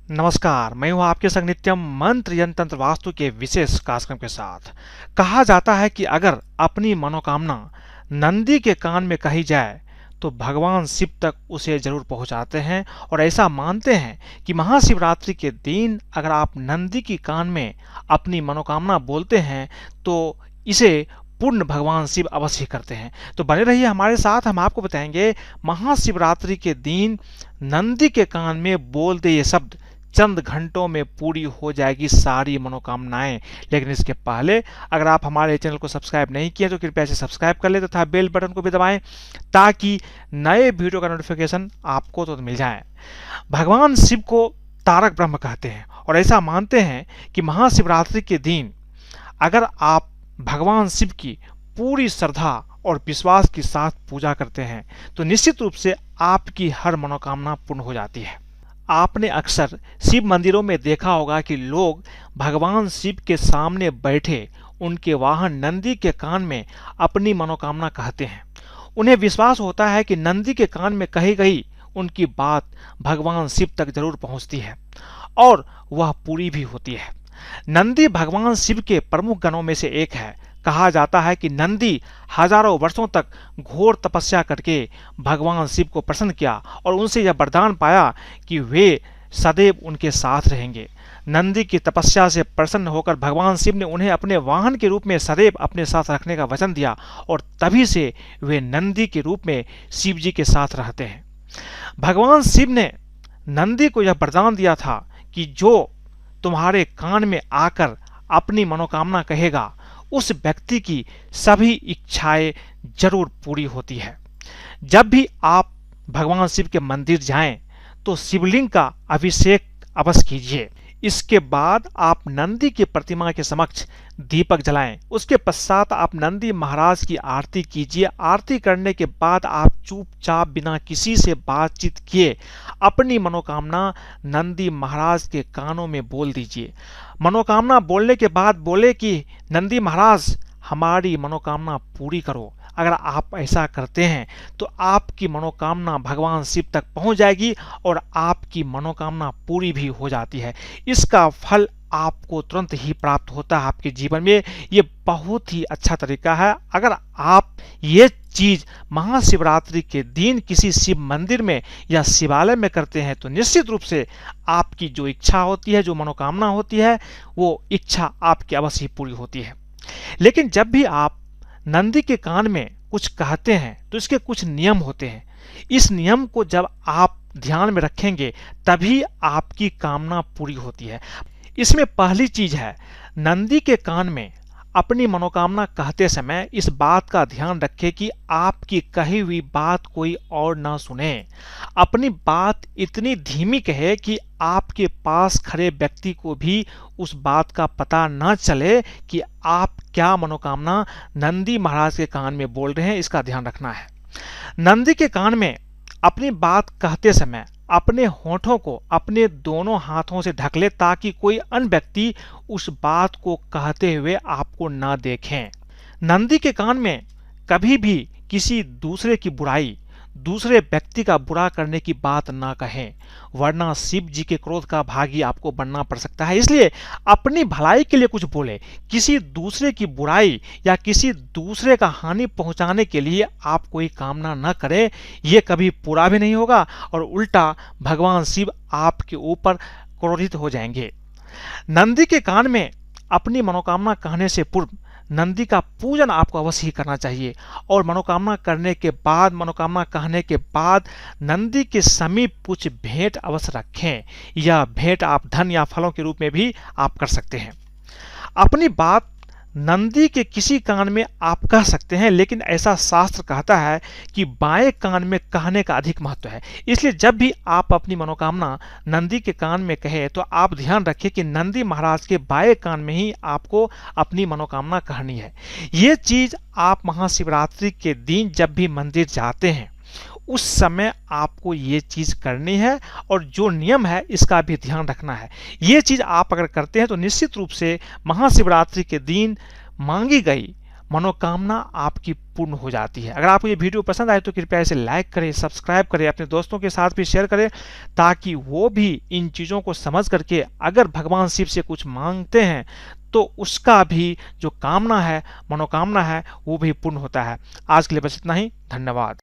नमस्कार, मैं हूं आपके संग नित्यम मंत्र यंत्र तंत्र वास्तु के विशेष कार्यक्रम के साथ। कहा जाता है कि अगर अपनी मनोकामना नंदी के कान में कही जाए तो भगवान शिव तक उसे जरूर पहुंचाते हैं और ऐसा मानते हैं कि महाशिवरात्रि के दिन अगर आप नंदी की कान में अपनी मनोकामना बोलते हैं तो इसे पूर्ण भगवान शिव अवश्य करते हैं। तो बने रहिए हमारे साथ, हम आपको बताएंगे महाशिवरात्रि के दिन नंदी के कान में बोलते ये शब्द चंद घंटों में पूरी हो जाएगी सारी मनोकामनाएं। लेकिन इसके पहले अगर आप हमारे चैनल को सब्सक्राइब नहीं किए तो कृपया से सब्सक्राइब कर ले तथा बेल बटन को भी दबाएं ताकि नए वीडियो का नोटिफिकेशन आपको तो मिल जाए। भगवान शिव को तारक ब्रह्म कहते हैं और ऐसा मानते हैं कि महाशिवरात्रि के दिन अगर आप भगवान शिव की पूरी श्रद्धा और विश्वास के साथ पूजा करते हैं तो निश्चित रूप से आपकी हर मनोकामना पूर्ण हो जाती है। आपने अक्सर शिव मंदिरों में देखा होगा कि लोग भगवान शिव के सामने बैठे उनके वाहन नंदी के कान में अपनी मनोकामना कहते हैं। उन्हें विश्वास होता है कि नंदी के कान में कही गई उनकी बात भगवान शिव तक जरूर पहुंचती है और वह पूरी भी होती है। नंदी भगवान शिव के प्रमुख गणों में से एक है। कहा जाता है कि नंदी हजारों वर्षों तक घोर तपस्या करके भगवान शिव को प्रसन्न किया और उनसे यह वरदान पाया कि वे सदैव उनके साथ रहेंगे। नंदी की तपस्या से प्रसन्न होकर भगवान शिव ने उन्हें अपने वाहन के रूप में सदैव अपने साथ रखने का वचन दिया और तभी से वे नंदी के रूप में शिव जी के साथ रहते हैं। भगवान शिव ने नंदी को यह वरदान दिया था कि जो तुम्हारे कान में आकर अपनी मनोकामना कहेगा उस व्यक्ति की सभी इच्छाएं जरूर पूरी होती है। जब भी आप भगवान शिव के मंदिर जाएं तो शिवलिंग का अभिषेक अवश्य कीजिए। इसके बाद आप नंदी की प्रतिमा के समक्ष दीपक जलाएं। उसके पश्चात आप नंदी महाराज की आरती कीजिए। आरती करने के बाद आप चुपचाप बिना किसी से बातचीत किए अपनी मनोकामना नंदी महाराज के कानों में बोल दीजिए। मनोकामना बोलने के बाद बोले कि नंदी महाराज हमारी मनोकामना पूरी करो। अगर आप ऐसा करते हैं तो आपकी मनोकामना भगवान शिव तक पहुंच जाएगी और आपकी मनोकामना पूरी भी हो जाती है। इसका फल आपको तुरंत ही प्राप्त होता है आपके जीवन में। ये बहुत ही अच्छा तरीका है। अगर आप ये चीज महाशिवरात्रि के दिन किसी शिव मंदिर में या शिवालय में करते हैं तो निश्चित रूप से आपकी जो इच्छा होती है, जो मनोकामना होती है, वो इच्छा आपकी अवश्य पूरी होती है। लेकिन जब भी आप नंदी के कान में कुछ कहते हैं तो इसके कुछ नियम होते हैं। इस नियम को जब आप ध्यान में रखेंगे तभी आपकी कामना पूरी होती है। इसमें पहली चीज है, नंदी के कान में अपनी मनोकामना कहते समय इस बात का ध्यान रखें कि आपकी कही हुई बात कोई और ना सुने। अपनी बात इतनी धीमी कहे कि आपके पास खड़े व्यक्ति को भी उस बात का पता न चले कि आप क्या मनोकामना नंदी महाराज के कान में बोल रहे हैं। इसका ध्यान रखना है। नंदी के कान में अपनी बात कहते समय अपने होठों को अपने दोनों हाथों से ढक ले ताकि कोई अन्य व्यक्ति उस बात को कहते हुए आपको ना देखें। नंदी के कान में कभी भी किसी दूसरे की बुराई, दूसरे व्यक्ति का बुरा करने की बात ना कहें, वरना शिव जी के क्रोध का भागी आपको बनना पड़ सकता है। इसलिए अपनी भलाई के लिए कुछ बोले, किसी दूसरे की बुराई या किसी दूसरे का हानि पहुंचाने के लिए आप कोई कामना न करें। यह कभी पूरा भी नहीं होगा और उल्टा भगवान शिव आपके ऊपर क्रोधित हो जाएंगे। नंदी के कान में अपनी मनोकामना कहने से पूर्व नंदी का पूजन आपको अवश्य ही करना चाहिए और मनोकामना करने के बाद, मनोकामना कहने के बाद नंदी के समीप कुछ भेंट अवश्य रखें। यह भेंट आप धन या फलों के रूप में भी आप कर सकते हैं। अपनी बात नंदी के किसी कान में आप कह सकते हैं, लेकिन ऐसा शास्त्र कहता है कि बाएं कान में कहने का अधिक महत्व है। इसलिए जब भी आप अपनी मनोकामना नंदी के कान में कहें तो आप ध्यान रखें कि नंदी महाराज के बाएं कान में ही आपको अपनी मनोकामना कहनी है। ये चीज आप महाशिवरात्रि के दिन जब भी मंदिर जाते हैं उस समय आपको ये चीज करनी है और जो नियम है इसका भी ध्यान रखना है। ये चीज आप अगर करते हैं तो निश्चित रूप से महाशिवरात्रि के दिन मांगी गई मनोकामना आपकी पूर्ण हो जाती है। अगर आपको ये वीडियो पसंद आए तो कृपया इसे लाइक करें, सब्सक्राइब करें, अपने दोस्तों के साथ भी शेयर करें, ताकि वो भी इन चीज़ों को समझ करके अगर भगवान शिव से कुछ मांगते हैं तो उसका भी जो कामना है, मनोकामना है, वो भी पूर्ण होता है। आज के लिए बस इतना ही। धन्यवाद।